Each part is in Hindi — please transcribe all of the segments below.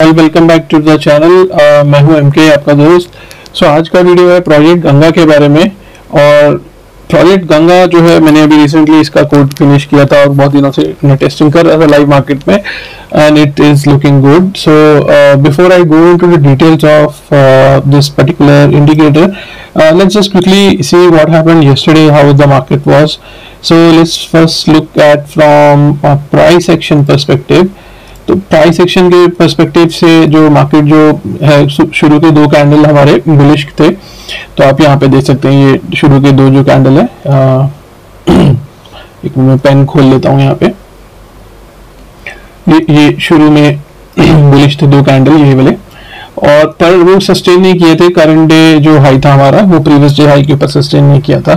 Welcome back to the channel. मैं हूं एमके, आपका दोस्त। आज का वीडियो है प्रोजेक्ट गंगा के बारे में। और प्रोजेक्ट गंगा जो है, मैंने अभी रिसेंटली इसका कोड फिनिश किया था और बहुत दिनों से मैं टेस्टिंग कर रहा था लाइव मार्केट में, and it is looking good. Before I go into the details of this particular indicator, let's just quickly see what happened yesterday, how the market was. Let's first look at from a price action perspective. तो प्राइस एक्शन के पर्सपेक्टिव से जो मार्केट जो है, शुरू के दो कैंडल हमारे बुलिश थे। तो आप यहाँ पे देख सकते हैं, ये शुरू के दो जो कैंडल है, एक मैं पेन खोल लेता हूँ यहाँ पे। ये शुरू में बुलिश थे दो कैंडल, ये वाले, और पर वो सस्टेन नहीं किए थे। करंट डे जो हाई था हमारा, वो प्रीवियस डे हाई के ऊपर सस्टेन नहीं किया था।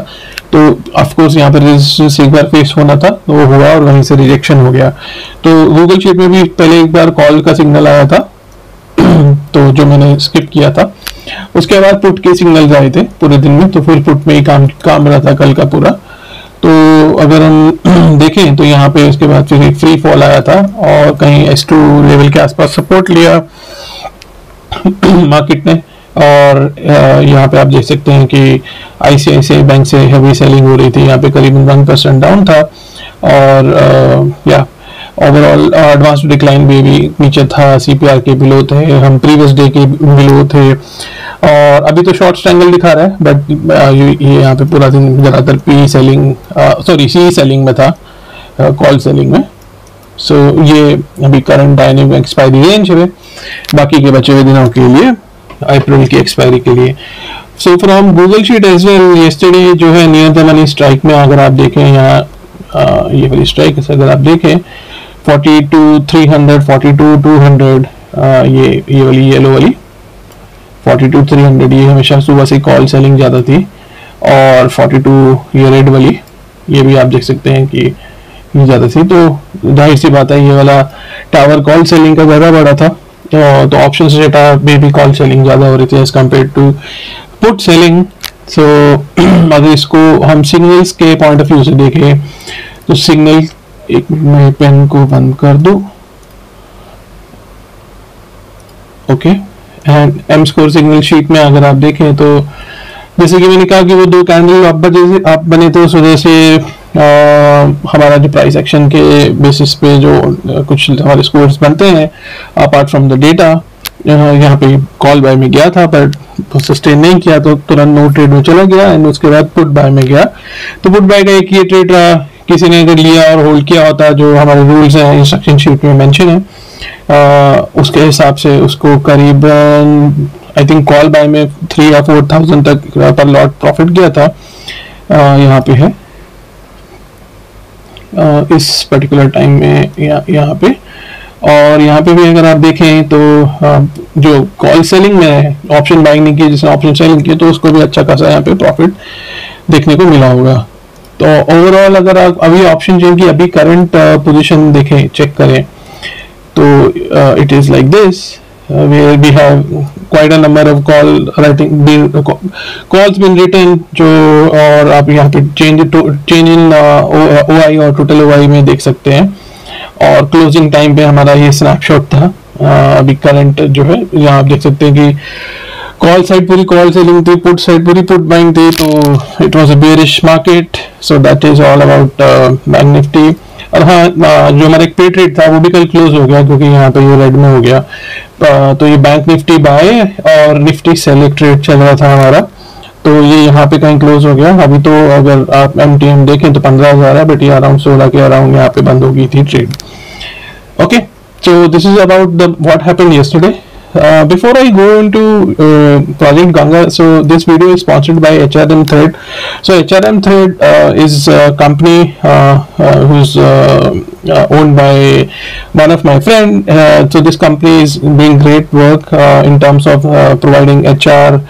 तो ऑफ कोर्स यहाँ पर रेजिस्टेंस एक बार फेस होना था, तो वो हुआ और वहीं से रिजेक्शन हो गया। तो गूगल शीट में भी पहले एक बार कॉल का सिग्नल आया था तो जो मैंने स्किप किया था। उसके बाद पुट के सिग्नल आए थे पूरे दिन में, तो फिर पुट में ही काम रहा था कल का पूरा। तो अगर हम देखें तो यहाँ पे उसके बाद फिर एक फ्री फॉल आया था और कहीं S2 लेवल के आसपास सपोर्ट लिया मार्केट ने। और यहाँ पे आप देख सकते हैं कि ICICI बैंक से हेवी सेलिंग हो रही थी, यहाँ पे करीबन 1% डाउन था। और या ओवरऑल एडवांस्ड डिक्लाइन भी नीचे था, CPR के बिलो थे, हम प्रीवियस डे के बिलो थे। और अभी तो शॉर्ट ट्रायंगल दिखा रहा है, बट ये यहाँ पे पूरा दिन ज़्यादातर सी सेलिंग में था, कॉल सेलिंग में। ये अभी करंट डायनेमिक एक्सपायरी रेंज है, बाकी के बचे हुए दिनों के लिए, अप्रैल की एक्सपायरी के लिए। From Google sheet as well, yesterday जो है नियर द मनी स्ट्राइक में अगर आप देखें, यहाँ ये वाली स्ट्राइक अगर आप देखें 42,300, 42,200, ये वाली येलो वाली 42,300, ये हमेशा सुबह से कॉल सेलिंग ज़्यादा थी। और 42 ये रेड वाली, ये भी आप देख सकते हैं कि ज़्यादा थी। तो जाहिर सी बात है, ये वाला टावर कॉल सेलिंग का ज़्यादा बड़ा था। तो ऑप्शन डेटा में भी कॉल सेलिंग ज़्यादा हो रही थी as compared to put selling. अगर इसको हम सिग्नल्स के पॉइंट ऑफ व्यू से देखें तो सिग्नल, एक मैं पेन को बंद कर दूं, okay. And M score signal sheet में अगर आप देखें तो जैसे कि मैंने कहा कि वो दो कैंडल आप बने थे, उस वजह से हमारा जो प्राइस एक्शन के बेसिस पे जो कुछ हमारे स्कोर्स बनते हैं अपार्ट फ्रॉम द डेटा, यहाँ पे कॉल बाय में गया था पर सस्टेन नहीं किया, तो तुरंत नो ट्रेड में चला गया। एंड उसके बाद पुट बाय में गया। तो पुट बाय का एक ये ट्रेड रहा, किसी ने अगर लिया और होल्ड किया होता, जो हमारे रूल्स हैं इंस्ट्रक्शन शीट में मेंशन है, उसके हिसाब से उसको करीबन आई थिंक कॉल बाय में 3 या 4,000 तक पर लॉट प्रॉफिट गया था। यहाँ पे है इस पर्टिकुलर टाइम में यहाँ पे। और यहाँ पे भी अगर आप देखें तो जो कॉल सेलिंग में है, ऑप्शन बाइंग नहीं की, जिसने ऑप्शन सेलिंग की, तो उसको भी अच्छा खासा यहाँ पे प्रॉफिट देखने को मिला होगा। तो ओवरऑल अगर आप अभी ऑप्शन चेन की अभी करंट पोजीशन देखें, चेक करें, तो it is like this, where we have quite a number of calls been written, जो और आप यहाँ पे चेंज इन OI और टोटल OI में देख सकते हैं। और क्लोजिंग टाइम पे हमारा ये स्नैपशॉट था। अभी करंट जो है, यहाँ आप देख सकते हैं कि कॉल साइड पूरी कॉल सेलिंग थी, पुट साइड पूरी पुट बाइंग थी। तो it was a bearish market. So that is all about bank Nifty. और हाँ, जो हमारा एक पे ट्रेड था वो भी कल क्लोज हो गया, क्योंकि यहाँ पे ये रेड में हो गया। तो ये बैंक निफ्टी बाय और निफ्टी सेल एक ट्रेड चल रहा था हमारा, तो ये यहाँ पे कहीं क्लोज हो गया। अभी तो अगर आप MTM देखें तो 15,000 है, बट ये अराउंड 16 के अराउंड यहाँ पे बंद हो गई थी trade. Okay, so this is about the what happened yesterday. Before I go into Project Ganga, so this video is sponsored by HRM Thread. So HRM Thread is a company who's owned by one of my friend. So this company is doing great work in terms of providing HR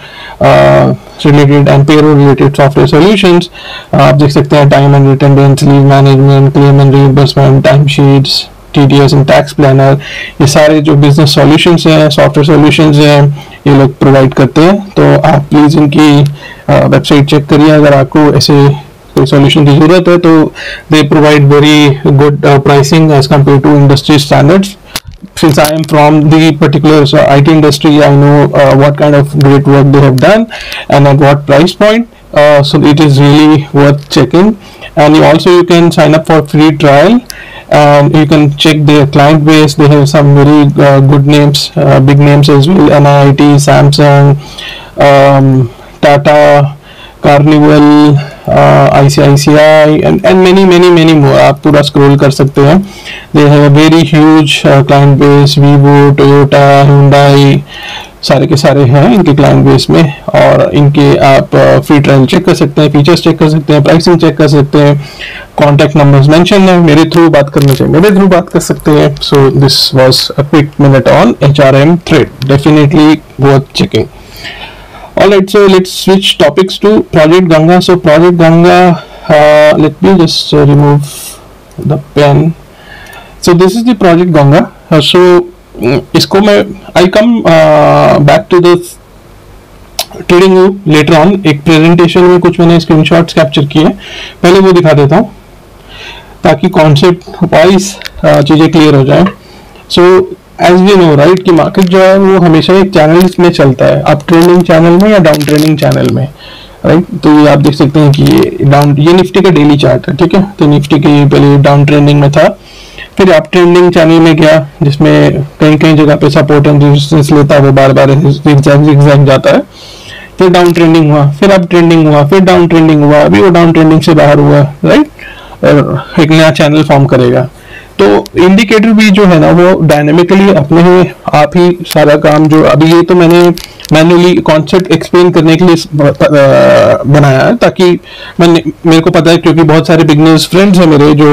related and payroll related software solutions. आप देख सकते हैं time and attendance, leave management, claim and reimbursement, time sheets, TDS and tax planner, ये सारे जो बिजनेस सॉल्यूशंस हैं, सॉफ्टवेयर सॉल्यूशंस हैं, ये लोग प्रोवाइड करते हैं। तो आप प्लीज इनकी वेबसाइट चेक करिए अगर आपको ऐसे कोई सॉल्यूशन की जरूरत है। तो they provide very good pricing as compared to industry standards. since I am from the particular IT industry, I know what kind of great work they have done and at what price point. So it is really worth checking. And you can sign up for free trial, and you can check their client base. They have some very good names, big names as well: NIT, Samsung, Tata, Carnival, ICICI and many more. आप पूरा स्क्रॉल कर सकते हैं. They have a very huge client base. Vivo, Toyota, Hyundai, सारे के सारे हैं इनके क्लाइंट बेस में. और इनके आप फ्री ट्रायल चेक कर सकते हैं, फीचर्स चेक कर सकते हैं, प्राइसिंग चेक कर सकते हैं, कॉन्टैक्ट नंबर्स मेंशन है. मेरे थ्रू बात करना चाहिए, मेरे थ्रू बात कर सकते हैं. So this was a quick minute on HRM thread. Definitely worth checking. Alright, so let's switch topics to Project Ganga. So Project Ganga, let me just remove the pen. So this is the Project Ganga. So इसको मैं I'll come back to the trading view later on. एक presentation में कुछ मैंने screenshots capture किए, पहले वो दिखा देता हूँ ताकि concept wise चीजें clear हो जाए. So as we know right कि मार्केट जो है वो हमेशा एक चैनल में चलता है, अप ट्रेंडिंग चैनल में या डाउन ट्रेंडिंग चैनल में, राइट. तो ये आप देख सकते हैं कि ये निफ्टी का डेली चार्ट है, ठीक है. तो निफ्टी के पहले डाउन ट्रेंडिंग में था, फिर अप ट्रेंडिंग चैनल में गया, जिसमें कहीं जगह पे सपोर्ट एंड रेजिस्टेंस लेता है, वो बार बार जिगजैग जाता है. फिर डाउन ट्रेंडिंग हुआ, फिर अप ट्रेंडिंग हुआ, फिर डाउन ट्रेंडिंग हुआ, अभी वो डाउन ट्रेंडिंग से बाहर हुआ, राइट. और एक नया चैनल फॉर्म करेगा. तो इंडिकेटर भी जो है ना वो डायनेमिकली अपने ही आप ही सारा काम, जो अभी ये तो मैंने मैन्युअली कॉन्सेप्ट एक्सप्लेन करने के लिए बनाया है, ताकि मेरे को पता है, क्योंकि बहुत सारे बिगनर्स फ्रेंड्स हैं मेरे जो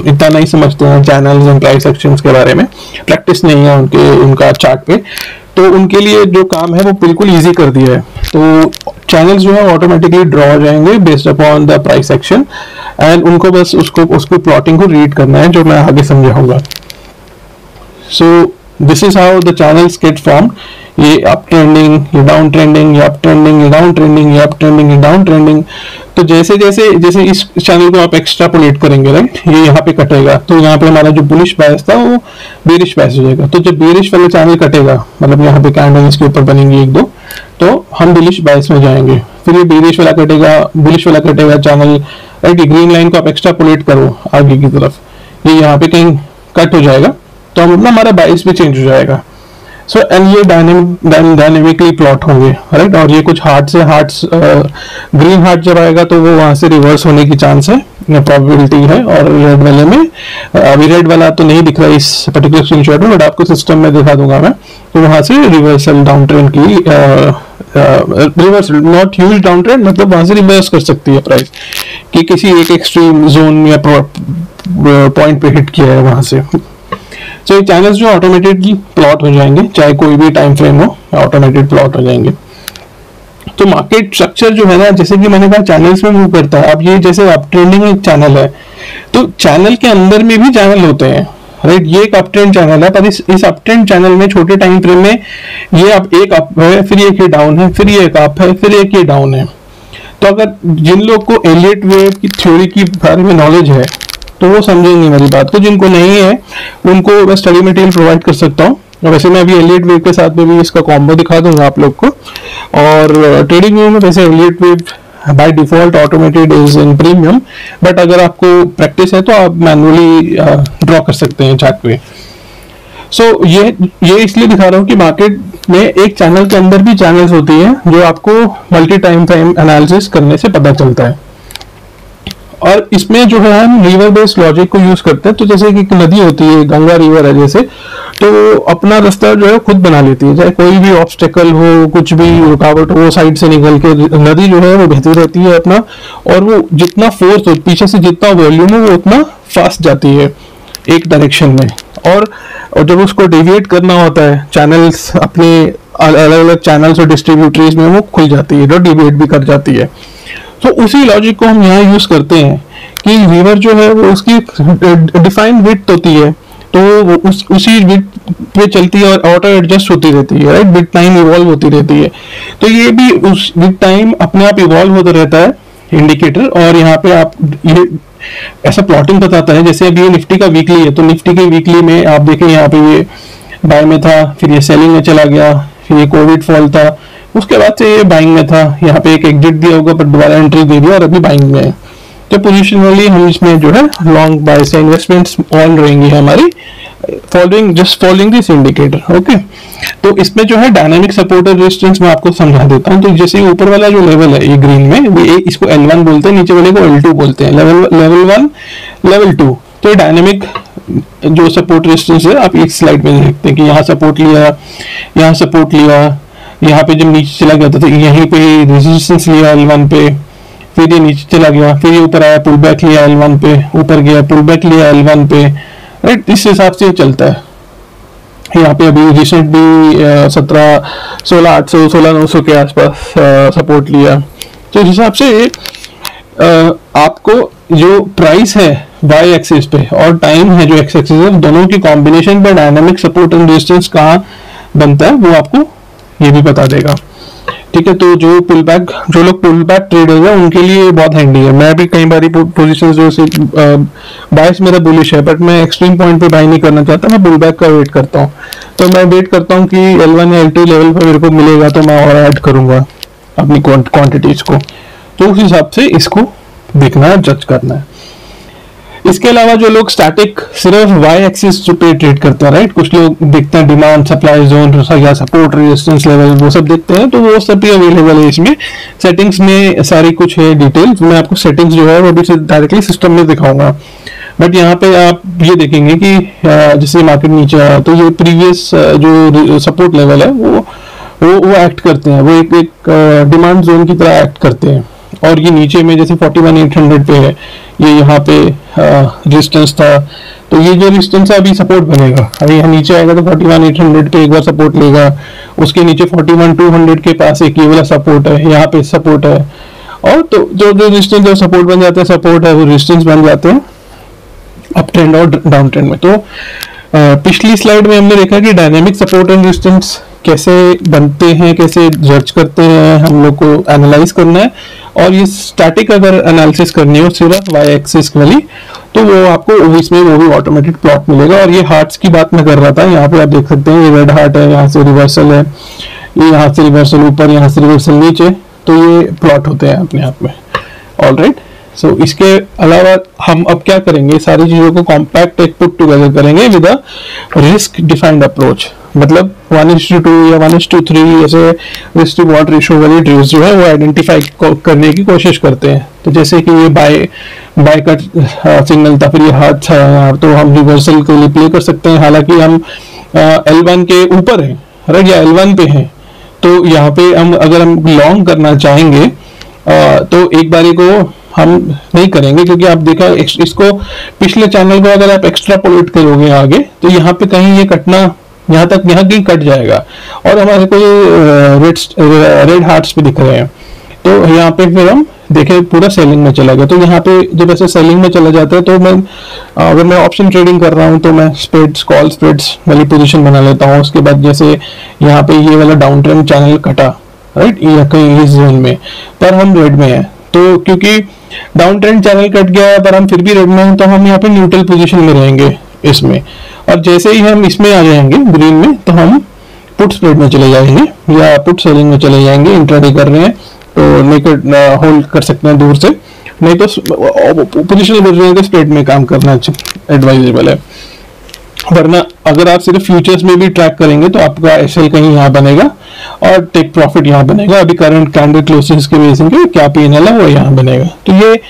इतना नहीं समझते हैं चैनल्स एंड प्राइस एक्शंस के बारे में, प्रैक्टिस नहीं है उनका चार्ट पे. तो उनके लिए जो काम है वो बिल्कुल इजी कर दिया है. तो चैनल्स जो है ऑटोमेटिकली ड्रॉ हो जाएंगे based upon the price action, and उनको बस उसको प्लॉटिंग को रीड करना है, जो मैं आगे समझाऊंगा. So this is how the channels get form. ये अप ट्रेंडिंग, ये डाउन ट्रेंडिंग, ये अप ट्रेंडिंग, ये डाउन ट्रेंडिंग, ये अप ट्रेंडिंग, ये डाउन ट्रेंडिंग. तो जैसे इस चैनल को आप एक्स्ट्रापोलेट करेंगे, राइट, ये यहाँ पे कटेगा, तो यहाँ पे हमारा जो बुलिश बायस था वो बेरिश बायस हो जाएगा. तो जब बेरिश वाला चैनल कटेगा, मतलब यहाँ पे कैंडल इसके ऊपर बनेंगी एक दो, तो हम बुलिश बायस में जाएंगे. फिर ये बेरिश वाला कटेगा, बुलिश वाला कटेगा चैनल, राइट. ग्रीन लाइन को आप एक्स्ट्रापोलेट करो आगे की तरफ, ये यहाँ पे कहीं कट हो जाएगा, तो हम अपना हमारा बायस भी चेंज हो जाएगा. सो एंड ये डायनेमिकली प्लॉट होंगे, राइट. और ये कुछ हार्ट से हार्ट्स, ग्रीन हार्ट जब आएगा तो वो वहां से रिवर्स होने की चांस है, प्रोबेबिलिटी है. और रेड वाले में अभी रेड वाला तो नहीं दिख रहा इस पर्टिकुलर स्क्रीनशॉट में, बट आपको सिस्टम में दिखा दूंगा मैं. तो वहां से रिवर्सल डाउन ट्रेंड की reversal, not huge down trend, मतलब वहां से रिवर्स कर सकती है प्राइस कि किसी एक एक्सट्रीम जोन या पॉइंट पे हिट किया है वहां से. तो ये चैनल्स जो ऑटोमेटेडली प्लॉट हो जाएंगे, चाहे कोई भी टाइम फ्रेम हो, ऑटोमेटेड प्लॉट हो जाएंगे. तो मार्केट स्ट्रक्चर जो है ना, जैसे कि मैंने कहा चैनल्स में मूव करता है. अब ये जैसे अप ट्रेंडिंग एक चैनल है, तो चैनल के अंदर में भी चैनल होते हैं, राइट. ये एक अप ट्रेंड चैनल है, पर इस अप ट्रेंड चैनल में छोटे टाइम फ्रेम में ये एक अप है, फिर एक ये डाउन है, फिर ये एक अप है, फिर एक ये डाउन है. तो अगर जिन लोग को एलियट वेव की थ्योरी की बारे में नॉलेज है तो वो समझेंगे मेरी बात को. जिनको नहीं है उनको मैं स्टडी मटेरियल प्रोवाइड कर सकता हूँ. वैसे मैं अभी एलियट वेव के साथ में भी इसका कॉम्बो दिखा दूंगा आप लोग को. और ट्रेडिंग व्यू में वैसे Elliott wave by default automated is in premium, but अगर आपको प्रैक्टिस है तो आप मैनुअली ड्रॉ कर सकते हैं चार्ट पे. सो ये इसलिए दिखा रहा हूँ कि मार्केट में एक चैनल के अंदर भी चैनल्स होती हैं जो आपको मल्टी टाइम फ्रेम एनालिसिस करने से पता चलता है. और इसमें जो है हम रिवर बेस्ड लॉजिक को यूज करते हैं. तो जैसे कि एक नदी होती है, गंगा रिवर है जैसे, तो अपना रास्ता जो है खुद बना लेती है. चाहे कोई भी ऑब्स्टेकल हो, कुछ भी रुकावट हो, साइड से निकल के नदी जो है वो बहती रहती है अपना, और वो जितना फोर्स हो, पीछे से जितना वॉल्यूम हो, वो उतना फास्ट जाती है एक डायरेक्शन में. और जब उसको डेविएट करना होता है, चैनल्स अपने अलग अलग चैनल्स और डिस्ट्रीब्यूटरीज में वो खुल जाती है, जो डेविएट भी कर जाती है. तो उसी लॉजिक को हम यहाँ यूज करते हैं कि रिवर जो है वो उसकी डिफाइंड विड्थ होती है, तो वो उसी विड्थ पे चलती है और ऑटो एडजस्ट होती रहती है, राइट. विद टाइम इवॉल्व होती रहती है. तो ये भी उस विद टाइम अपने आप इवॉल्व होता रहता है इंडिकेटर. और यहाँ पे आप ये ऐसा प्लॉटिंग बताता है, जैसे अभी ये निफ्टी का वीकली है, तो निफ्टी के वीकली में आप देखें यहाँ पे ये बाय में था, फिर ये सेलिंग में चला गया, फिर ये कोविड फॉल था, उसके बाद से ये बाइंग में था, यहाँ पे एक एग्जिट दिया होगा पर दोबारा एंट्री दे दिया और अभी बाइंग में है। तो पोजिशनली हम इसमें जो है लॉन्ग बाय से इन्वेस्टमेंट्स ऑन रहेंगी हमारी, फॉलोइंग दिस इंडिकेटर। ओके, तो इसमें जो है डायनामिक सपोर्ट और रेजिस्टेंस मैं आपको समझा देता हूँ। तो जैसे ऊपर वाला जो लेवल है ये ग्रीन में, ये इसको L1 बोलते हैं, नीचे वाले को L2 बोलते हैं, लेवल 1 लेवल 2। तो डायनामिक जो सपोर्ट रेजिस्टेंस है आप एक स्लाइड में देखते हैं कि यहाँ सपोर्ट लिया, यहाँ सपोर्ट लिया, यहाँ पे जब नीचे चला गया था तो यहीं पे रेजिस्टेंस लिया L1 पे, फिर ये नीचे चला गया, फिर ये ऊपर आया, पुल बैक लिया L1 पे, ऊपर गया, पुल बैक लिया L1 पे, राइट। इस हिसाब से चलता है। यहाँ पे अभी रिसेंट भी 16,800 16,900 के आसपास सपोर्ट लिया। तो इस हिसाब से आपको जो प्राइस है वाई एक्सिस पे और टाइम है जो एक्स एक्सिस है, दोनों की कॉम्बिनेशन पे डायनामिक सपोर्ट एंड रेजिस्टेंस कहाँ बनता है वो आपको ये भी बता देगा। ठीक है, तो जो लोग पुल बैक ट्रेडर्स है उनके लिए बहुत हैंडी है। मैं भी कई बार पोजीशंस जो से बायस मेरा बुलिश है बट मैं एक्सट्रीम पॉइंट पे बाय नहीं करना चाहता, मैं पुल बैक का वेट करता हूँ। तो मैं वेट करता हूँ कि L1 या L2 लेवल पर मेरे को मिलेगा तो मैं और ऐड करूंगा अपनी क्वांटिटीज को। तो उस हिसाब से इसको देखना, जज करना है। इसके अलावा जो लोग स्टैटिक सिर्फ वाई एक्सिस पे ट्रेड करते हैं, राइट, कुछ लोग देखते हैं डिमांड सप्लाई जोन या सपोर्ट रेजिस्टेंस लेवल, वो सब देखते हैं, तो वो सब भी अवेलेबल है इसमें। सेटिंग्स में सारी कुछ है डिटेल, मैं आपको सेटिंग्स जो है वो भी डायरेक्टली सिस्टम में दिखाऊंगा। बट यहाँ पे आप ये देखेंगे कि जैसे मार्केट नीचे आया तो ये प्रीवियस जो सपोर्ट लेवल है वो एक्ट करते हैं, वो एक डिमांड जोन की तरह एक्ट करते हैं। और ये नीचे में जैसे 41,800 पे है, ये यहाँ पे रेजिस्टेंस था, तो ये जो रेजिस्टेंस है अभी सपोर्ट बनेगा। अभी यहाँ नीचे आएगा तो 41,800 पे एक बार सपोर्ट लेगा, उसके नीचे 41,200 के पास एक ये वाला सपोर्ट है, यहाँ पे सपोर्ट है। और तो जो रेजिस्टेंस जो सपोर्ट बन जाते हैं, सपोर्ट है वो रेजिस्टेंस बन जाते हैं अप ट्रेंड और डाउन ट्रेंड में। तो पिछली स्लाइड में हमने देखा कि डायनेमिक सपोर्ट एंड रेजिस्टेंस कैसे बनते हैं, कैसे जज करते हैं, हम लोग को एनालाइज करना है। और ये स्टैटिक अगर एनालिसिस करनी हो सिर्फ वाई एक्सिस वाली, तो वो आपको इसमें वो भी ऑटोमेटेड प्लॉट मिलेगा। और ये हार्ट्स की बात मैं कर रहा था, यहाँ पे आप देख सकते हैं ये रेड हार्ट है, यहाँ से रिवर्सल है, ये यहाँ से रिवर्सल ऊपर, यहाँ से रिवर्सल नीचे, तो ये प्लॉट होते हैं अपने आप में। ऑलराइट, सो इसके अलावा हम अब क्या करेंगे, सारी चीजों को कॉम्पैक्ट एक पुट टुगेदर करेंगे with a risk defined approach. मतलब 1:2 या 1:3 ऐसे रिस्क रिवॉर्ड रेशियो वाली ट्रेड्स जो है वो आइडेंटिफाई करने की कोशिश करते हैं। तो जैसे कि ये बाय का सिग्नल था, फिर ये हार्ट था, तो हम रिवर्सल के लिए प्ले कर सकते हैं। हालांकि हम L1 के ऊपर हैं, राइट, या L1 पे हैं, तो यहाँ पे हम अगर हम लॉन्ग करना चाहेंगे तो एक बारी को हम नहीं करेंगे, क्योंकि आप देखा इसको पिछले चैनल को अगर आप एक्स्ट्रापोलेट करोगे आगे, तो यहाँ पे कहीं ये कटना, यहाँ कहीं कट जाएगा और हमारे को रेड हार्ट्स पे दिख रहे हैं। तो यहाँ पे फिर हम देखें पूरा सेलिंग में चला गया। तो यहाँ पे जब ऐसे सेलिंग में चला जाता है तो मैं अगर मैं ऑप्शन ट्रेडिंग कर रहा हूँ तो मैं स्प्रेड्स, कॉल स्प्रेड्स वाली पोजीशन बना लेता हूँ। उसके बाद जैसे यहाँ पे ये वाला डाउन ट्रेंड चैनल कटा, राइट, ये कहीं इस जोन में, पर हम रेड में है, तो क्योंकि डाउन ट्रेंड चैनल कट गया पर हम फिर भी रेड में हैं, तो हम यहाँ पे न्यूट्रल पोजीशन में रहेंगे इसमें। और जैसे ही हम इसमें आ जाएंगे ग्रीन में, तो हम पुट स्प्रेड में चले जाएंगे या पुट सेलिंग में चले जाएंगे। इंट्राडे कर रहे हैं तो नेकेड होल्ड कर सकते हैं दूर से, नहीं तो पोजीशन बढ़ रही है तो स्प्रेड में काम करना एडवाइजेबल है। वरना अगर आप सिर्फ फ्यूचर्स में भी ट्रैक करेंगे तो आपका एसएल कहीं यहाँ बनेगा और टेक प्रॉफिट यहाँ बनेगा। अभी करंट कैंडल क्लोजेस के बेसिस पे क्या पीएनएल है वो यहाँ बनेगा। तो ये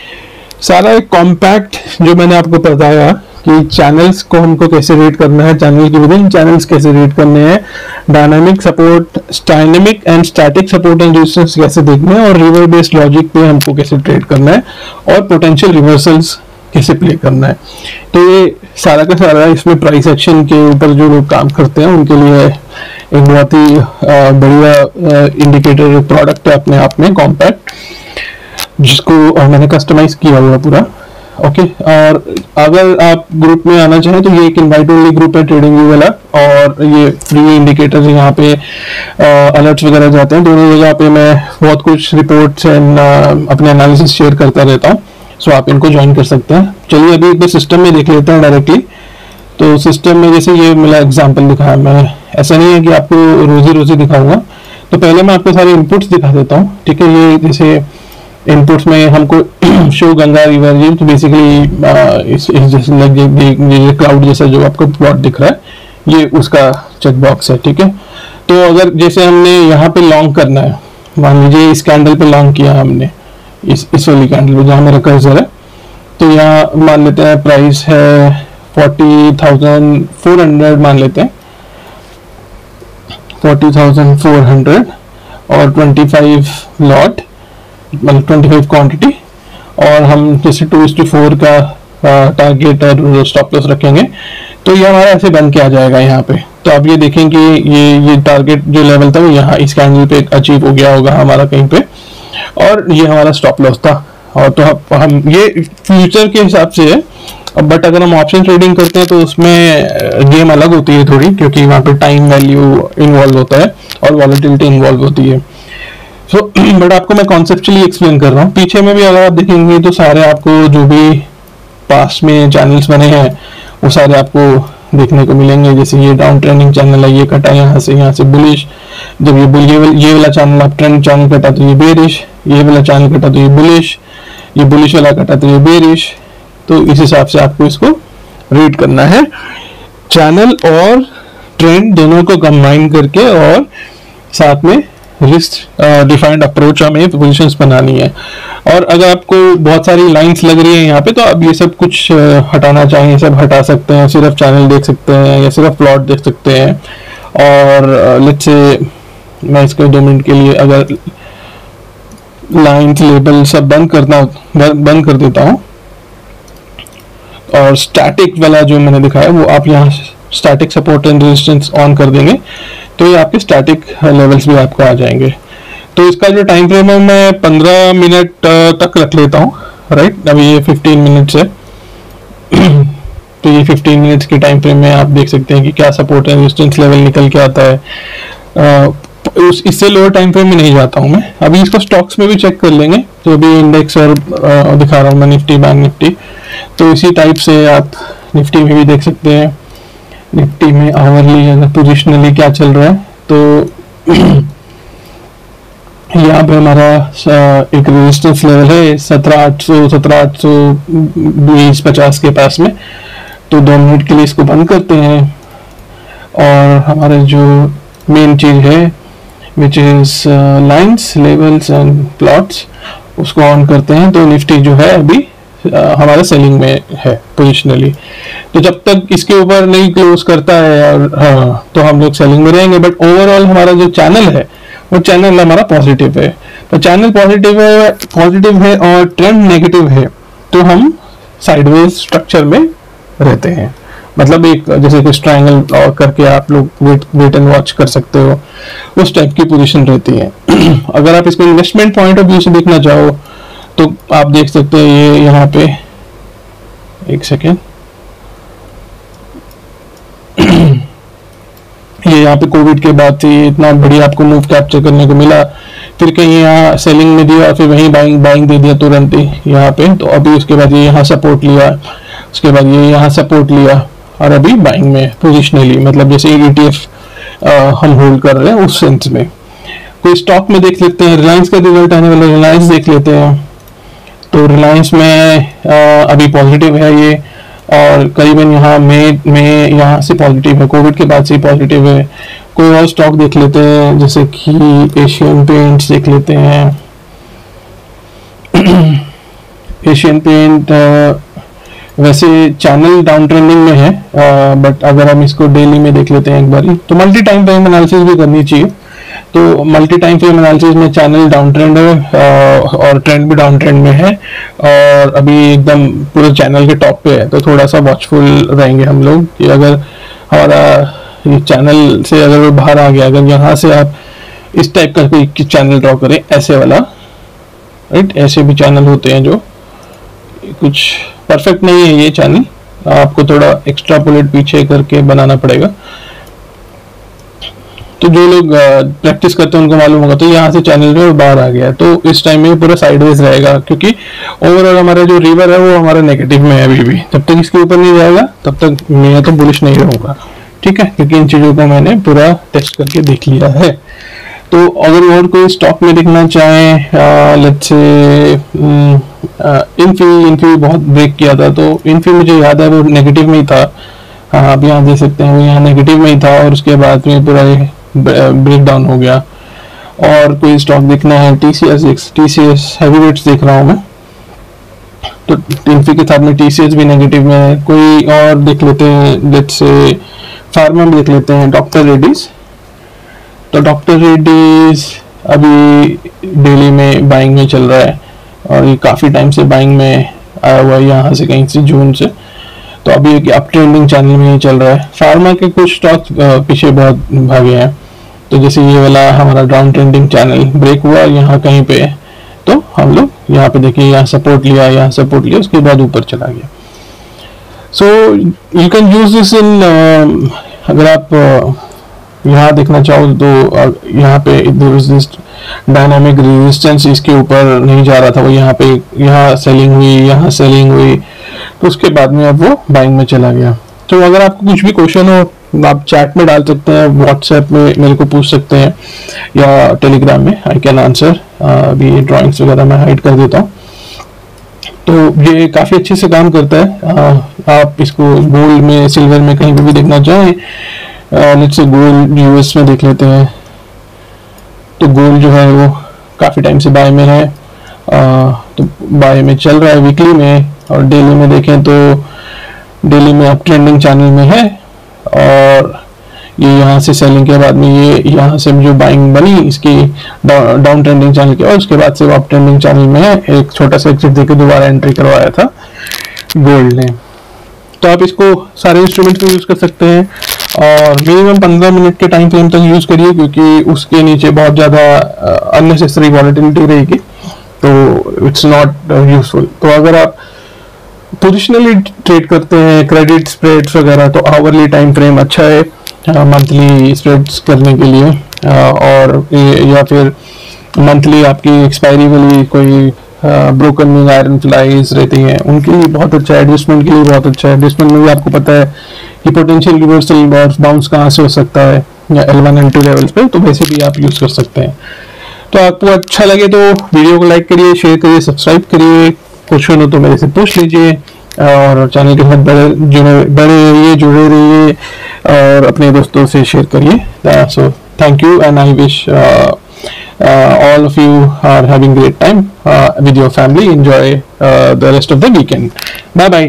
सारा एक कॉम्पैक्ट जो मैंने आपको बताया कि चैनल्स को हमको कैसे रेट करना है, चैनल के विभिन्न चैनल्स कैसे रेट करने हैं, dynamic support, dynamic and static support and resistance कैसे देखना है, और रिवर बेस्ड लॉजिक पे हमको कैसे ट्रेड करना है, और पोटेंशियल रिवर्सल्स कैसे प्ले करना है। तो ये सारा का सारा इसमें प्राइस एक्शन के ऊपर जो लोग काम करते हैं उनके लिए एक बहुत ही बढ़िया इंडिकेटर प्रोडक्ट है अपने आप में, कॉम्पैक्ट, जिसको मैंने कस्टमाइज किया हुआ पूरा। ओके, और अगर आप ग्रुप में आना चाहें तो ये एक इनवाइट ओनली ग्रुप है ट्रेडिंग व्यू वाला, और ये फ्री इंडिकेटर्स यहाँ पे अलर्ट्स वगैरह जाते हैं। दोनों जगह पे मैं बहुत कुछ रिपोर्ट्स एंड अपने एनालिसिस शेयर करता रहता हूँ, सो आप इनको ज्वाइन कर सकते हैं। चलिए अभी एक बार सिस्टम में देख लेते हैं डायरेक्टली। तो सिस्टम में जैसे ये मेरा एग्जांपल दिखाया, मैं ऐसा नहीं है कि आपको रोजी रोजी दिखाऊंगा, तो पहले मैं आपको सारे इनपुट्स दिखा देता हूँ, ठीक है। ये जैसे इनपुट्स में हमको शो गंगा रिवर, ये तो बेसिकली इस जैसे ये क्लाउड जैसा जो आपको प्लॉट दिख रहा है ये उसका चेक बॉक्स है, ठीक है। तो अगर जैसे हमने यहाँ पे लॉन्ग करना है, मान लीजिए इस कैंडल पे लॉन्ग किया हमने, इस वाली कैंडल पे जहाँ मेरा कर्सर है, तो यहाँ मान लेते हैं प्राइस है 40,400 मान लेते हैं, 40,400 और 25 लॉट, मतलब 25 क्वांटिटी, और हम जैसे 2:4 का टारगेट और स्टॉप लॉस रखेंगे, तो ये हमारा ऐसे बन के आ जाएगा यहाँ पे। तो आप ये देखें कि ये टारगेट जो लेवल था वो यहाँ इस कैंडल पे अचीव हो गया होगा हमारा कहीं पे, और ये हमारा स्टॉप लॉस था। और तो हम ये फ्यूचर के हिसाब से है, बट अगर हम ऑप्शन ट्रेडिंग करते हैं तो उसमें गेम अलग होती है थोड़ी, क्योंकि वहाँ पे टाइम वैल्यू इन्वॉल्व होता है और वॉलेटिलिटी इन्वॉल्व होती है। सो बट आपको मैं कॉन्सेप्चुअली एक्सप्लेन कर रहा हूँ। पीछे में भी अगर आप देखेंगे तो सारे आपको जो भी पास्ट में चैनल्स बने हैं वो सारे आपको देखने को मिलेंगे। जैसे ये डाउन ट्रेंडिंग चैनल है, ये कटा यहाँ से बुलिश, जब ये वाला चैनल आप ट्रेंड चैनल कटा तो ये बेरिश, ये वाला चैनल कटा तो ये बुलिश वाला कटा तो ये बेरिश। तो इस हिसाब से आपको इसको रीड करना है, चैनल और ट्रेंड दोनों को कंबाइन करके, और साथ में रिस्क डिफाइंड अप्रोच हमें पोजीशंस बनानी है। और अगर आपको बहुत सारी लाइंस लग रही है यहाँ पे, तो आप ये सब कुछ हटाना चाहिए, सब हटा सकते हैं, सिर्फ चैनल देख सकते हैं या सिर्फ प्लॉट देख सकते हैं। और लेट्स से मैं इसको 2 मिनट के लिए अगर लाइंस लेबल सब बंद कर देता हूँ, और स्टैटिक वाला जो मैंने दिखाया वो आप यहाँ static support and resistance on कर देंगे, तो ये आपके स्टैटिक लेवल्स भी आपको आ जाएंगे। तो इसका जो टाइम फ्रेम है मैं 15 मिनट तक रख लेता हूँ, राइट। अभी ये 15 मिनट्स है, तो ये 15 मिनट्स के टाइम फ्रेम में आप देख सकते हैं कि क्या सपोर्ट एंड रेजिस्टेंस लेवल निकल के आता है। इससे लोअर टाइम फ्रेम में नहीं जाता हूँ मैं। अभी इसको स्टॉक्स में भी चेक कर लेंगे, तो अभी इंडेक्स और दिखा रहा हूँ मैं, निफ्टी, बैंक निफ्टी, तो इसी टाइप से आप निफ्टी में भी देख सकते हैं। निफ्टी में आवरली अगर पोजिशनली क्या चल रहा है, तो यहाँ पे हमारा एक रेजिस्टेंस लेवल है 17,820-50 के पास में। तो 2 मिनट के लिए इसको बंद करते हैं, और हमारे जो मेन चीज है which his lines, levels and plots, उसको ऑन करते हैं। तो निफ्टी जो है अभी हमारा सेलिंग में है पोजिशनली, तो जब तक इसके ऊपर नहीं क्लोज करता है और तो हम लोग सेलिंग में रहेंगे। बट ओवरऑल हमारा जो चैनल है वो चैनल हमारा पॉजिटिव है, तो चैनल पॉजिटिव है और ट्रेंड नेगेटिव है, तो हम साइडवेज स्ट्रक्चर में रहते हैं। मतलब एक जैसे कुछ ट्रायंगल करके आप लोग वेट एंड वॉच कर सकते हो, उस टाइप की पोजीशन रहती है। अगर आप इसको इन्वेस्टमेंट पॉइंट ऑफ व्यू से देखना चाहो तो आप देख सकते हैं, ये यहाँ पे एक सेकेंड, ये यहाँ पे कोविड के बाद से इतना बढ़िया आपको मूव कैप्चर करने को मिला, फिर कहीं यहाँ सेलिंग में दिया, फिर वहीं बाइंग दे दिया तुरंत ही यहाँ पे। तो अभी उसके बाद ये यहाँ सपोर्ट लिया, उसके बाद ये यहाँ सपोर्ट लिया, और अभी बाइंग में पोजिशनली, मतलब जैसे ETF हम होल्ड कर रहे हैं उस सेंस में। कोई स्टॉक में देख लेते हैं, रिलायंस का रिजल्ट आने वाला, रिलायंस देख लेते हैं। तो रिलायंस में अभी पॉजिटिव है ये, और करीबन यहाँ में यहाँ से पॉजिटिव है, कोविड के बाद से ही पॉजिटिव है। कोई और स्टॉक देख लेते हैं, जैसे कि एशियन पेंट्स देख लेते हैं। एशियन पेंट वैसे चैनल डाउन ट्रेंडिंग में है, बट अगर हम इसको डेली में देख लेते हैं एक बारी, तो मल्टी टाइम फ्रेम एनालिसिस भी करनी चाहिए। तो मल्टी टाइम फ्रेम एनालिसिस में चैनल डाउन ट्रेंड है और ट्रेंड भी डाउन ट्रेंड में है, और अभी एकदम पूरे चैनल के टॉप पे है। तो थोड़ा सा वॉचफुल रहेंगे हम लोग कि अगर हमारा ये चैनल से अगर वो बाहर आ गया, अगर यहाँ से आप इस टाइप का कोई चैनल ड्रॉ करें, ऐसे वाला, राइट, ऐसे भी चैनल होते हैं जो कुछ परफेक्ट नहीं है। ये चैनल आपको थोड़ा एक्स्ट्रापोलेट पीछे करके बनाना पड़ेगा। तो जो लोग प्रैक्टिस करते हैं उनको मालूम होगा। तो यहाँ से चैनल जो है बाहर आ गया, तो इस टाइम में पूरा साइडवेज रहेगा, क्योंकि ओवरऑल हमारा जो रिवर है वो हमारा नेगेटिव में है अभी भी। जब तक इसके ऊपर नहीं जाएगा तब तक मैं तो बुलिश नहीं रहूंगा, ठीक है, क्योंकि इन चीज़ों को मैंने पूरा टेस्ट करके देख लिया है। तो अगर और कोई स्टॉक में देखना चाहें, लेट्स से इन्फी बहुत ब्रेक किया था, तो इन्फी मुझे याद है वो नेगेटिव में ही था। हाँ, आप यहाँ देख सकते हैं वो यहाँ नेगेटिव में ही था और उसके बाद में पूरा ब्रेक डाउन हो गया। और कोई स्टॉक देखना है, टीसीएस हैवीवेट्स देख रहा हूँ मैं, तो इन्फी के साथ में टीसीएस भी नेगेटिव में है। कोई और देख लेते हैं, लेट्स से फार्मा भी देख लेते हैं, डॉक्टर रेड्डीज। तो डॉक्टर रेड्डीज अभी डेली में बाइंग में चल रहा है और ये काफ़ी टाइम से बाइंग में आया हुआ है, यहाँ से कहीं से जून से। तो अभी एक अप ट्रेंडिंग चैनल में ही चल रहा है। फार्मा के कुछ स्टॉक्स पीछे बहुत भागे हैं, तो जैसे ये वाला हमारा डाउन ट्रेंडिंग चैनल ब्रेक हुआ यहाँ कहीं पे, तो हम लोग यहाँ पे देखिए यहाँ सपोर्ट लिया, उसके बाद ऊपर चला गया। So you can use this in, अगर आप यहाँ देखना चाहो तो यहाँ पे दिस डायनामिक रेजिस्टेंस इसके ऊपर नहीं जा रहा था, वो यहाँ सेलिंग हुई, तो उसके बाद में अब वो बाइंग में चला गया। तो अगर आपको कुछ भी क्वेश्चन हो आप चैट में डाल सकते हैं, व्हाट्सएप में मेरे को पूछ सकते हैं या टेलीग्राम में, आई कैन आंसर। अभी ये ड्राइंग्स वगैरह मैं हाइड कर देता हूँ। तो ये काफ़ी अच्छे से काम करता है। आप इसको गोल्ड में, सिल्वर में कहीं भी देखना चाहें, लेट्स से गोल्ड यूएस में देख लेते हैं। तो गोल्ड जो है वो काफ़ी टाइम से बाय में है, तो बाय में चल रहा है वीकली में। और डेली में देखें तो डेली में अप ट्रेंडिंग चैनल में है, और ये यहाँ से सेलिंग के बाद में ये यहाँ से जो बाइंग बनी इसकी डाउन ट्रेंडिंग चैनल के, और उसके बाद से वो अप ट्रेंडिंग चैनल में है। एक छोटा सा एग्जिट देके दोबारा एंट्री करवाया था गोल्ड ने। तो आप इसको सारे इंस्ट्रूमेंट में यूज कर सकते हैं और मिनिमम 15 मिनट के टाइम फ्रेम तक यूज करिए, क्योंकि उसके नीचे बहुत ज़्यादा अननेसेसरी वॉलेटिलिटी रहेगी, तो इट्स नॉट यूजफुल। तो अगर आप पोजिशनली ट्रेड करते हैं, क्रेडिट स्प्रेड्स वगैरह, तो आवरली टाइम फ्रेम अच्छा है मंथली स्प्रेड्स करने के लिए, और या फिर मंथली आपकी एक्सपायरी वाली कोई ब्रोकन आयरन फ्लाइज रहती हैं, उनके लिए बहुत अच्छा है, एडजस्टमेंट के लिए बहुत अच्छा है। एडजस्टमेंट में भी आपको पता है कि पोटेंशियल रिवर्सल और बाउंस कहाँ से हो सकता है, या L1 L2 लेवल्स पे, तो वैसे भी आप यूज़ कर सकते हैं। तो आपको अच्छा लगे तो वीडियो को लाइक करिए, शेयर करिए, सब्सक्राइब करिए, क्वेश्चन हो तो मेरे से पूछ लीजिए, और चैनल के साथ बड़े रहिए, जुड़े रहिए और अपने दोस्तों से शेयर करिए। So thank you and I wish all of you are having great time with your family. Enjoy the rest of the weekend. Bye bye.